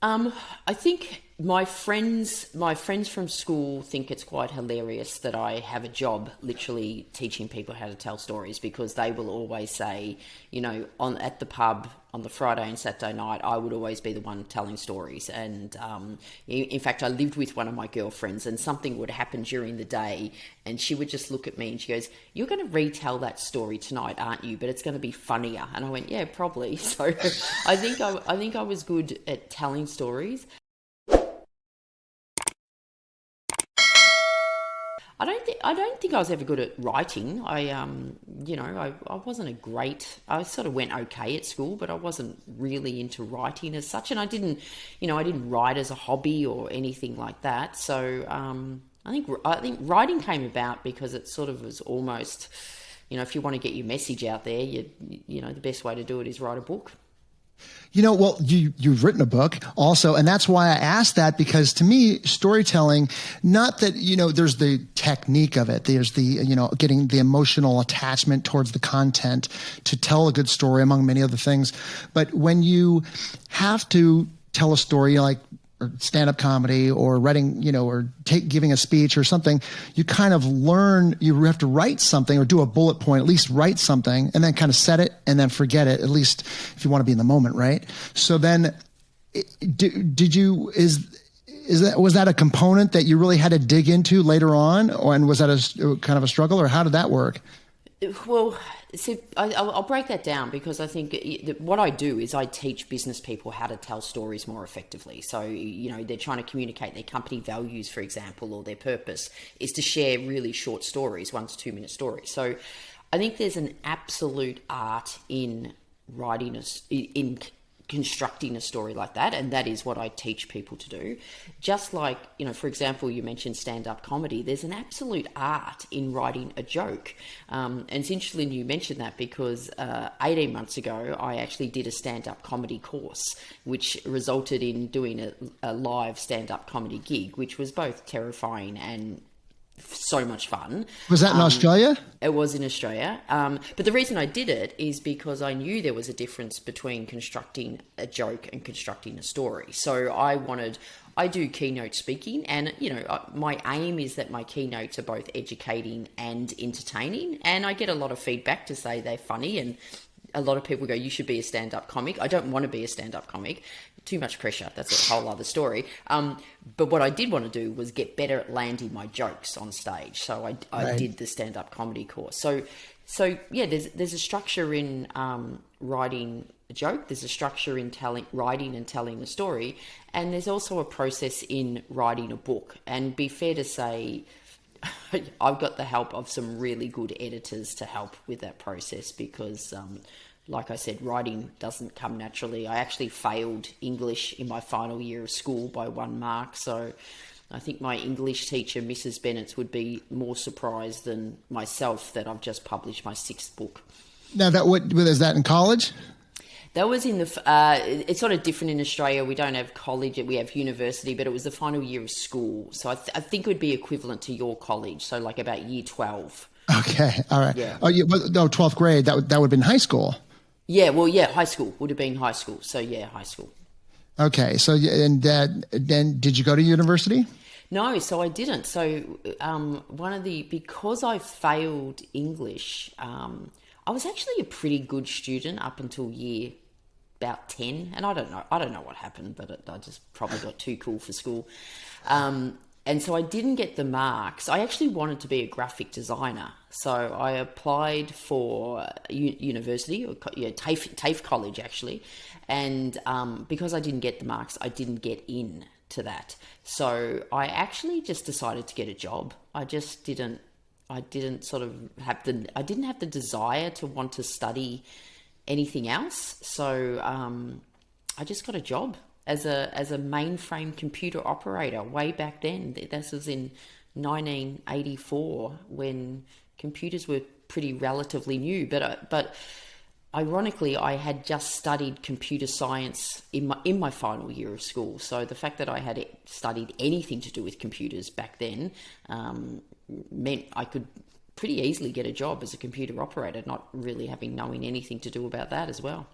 I think my friends from school think it's quite hilarious that I have a job literally teaching people how to tell stories, because they will always say, on at the pub on the Friday and Saturday night, I would always be the one telling stories. And in fact, I lived with one of my girlfriends, and something would happen during the day, and she would just look at me and she goes, "You're going to retell that story tonight, aren't you? But it's going to be funnier." And I went, "Yeah, probably." So I think I was good at telling stories. I don't think I was ever good at writing. I wasn't a great. I sort of went okay at school, but I wasn't really into writing as such, and I didn't write as a hobby or anything like that. So I think writing came about because it sort of was almost, if you want to get your message out there, the best way to do it is write a book. Well, you've written a book also, and that's why I asked that, because to me, storytelling, not that, there's the technique of it. There's the, getting the emotional attachment towards the content to tell a good story, among many other things. But when you have to tell a story like or stand-up comedy or writing, or giving a speech or something, you kind of learn, you have to write something or do a bullet point, at least write something, and then kind of set it and then forget it, at least if you want to be in the moment, right? So then was that a component that you really had to dig into later on, and was that a kind of a struggle, or how did that work? Well, see, I'll break that down, because I think what I do is I teach business people how to tell stories more effectively. So, they're trying to communicate their company values, for example, or their purpose is to share really short stories, 1 to 2 minute stories. So I think there's an absolute art in writing, in constructing a story like that, and that is what I teach people to do. Just like, for example, you mentioned stand-up comedy, there's an absolute art in writing a joke. And it's interesting you mentioned that, because 18 months ago I actually did a stand-up comedy course, which resulted in doing a live stand-up comedy gig, which was both terrifying and so much fun. Was that in Australia? It was in Australia. But the reason I did it is because I knew there was a difference between constructing a joke and constructing a story. So I do keynote speaking, and, my aim is that my keynotes are both educating and entertaining. And I get a lot of feedback to say they're funny, and a lot of people go, "You should be a stand-up comic." I don't want to be a stand-up comic. Too much pressure. That's a whole other story. But what I did want to do was get better at landing my jokes on stage. So I did the stand-up comedy course. So yeah, there's a structure in writing a joke. There's a structure in writing and telling a story. And there's also a process in writing a book. And be fair to say, I've got the help of some really good editors to help with that process, because like I said, writing doesn't come naturally. I actually failed English in my final year of school by 1 mark. So I think my English teacher, Mrs. Bennett, would be more surprised than myself that I've just published my 6th book. Now, is that in college? That was in it's sort of different in Australia. We don't have college, we have university, but it was the final year of school. So I think it would be equivalent to your college. So like about year 12. Okay. All right. Yeah. Oh, no, 12th grade. That would have been high school. Yeah. Well, yeah, high school would have been high school. So yeah, high school. Okay. So, and then did you go to university? No, so I didn't. So because I failed English, I was actually a pretty good student up until year about 10, and I don't know what happened, but I just probably got too cool for school. And so I didn't get the marks. I actually wanted to be a graphic designer. So I applied for university, or TAFE college actually. And because I didn't get the marks, I didn't get in to that. So I actually just decided to get a job. I didn't have the desire to want to study anything else. So I just got a job as a mainframe computer operator way back then. This was in 1984 when computers were pretty relatively new. But ironically, I had just studied computer science in my final year of school. So the fact that I had studied anything to do with computers back then meant I could pretty easily get a job as a computer operator, not really knowing anything to do about that as well.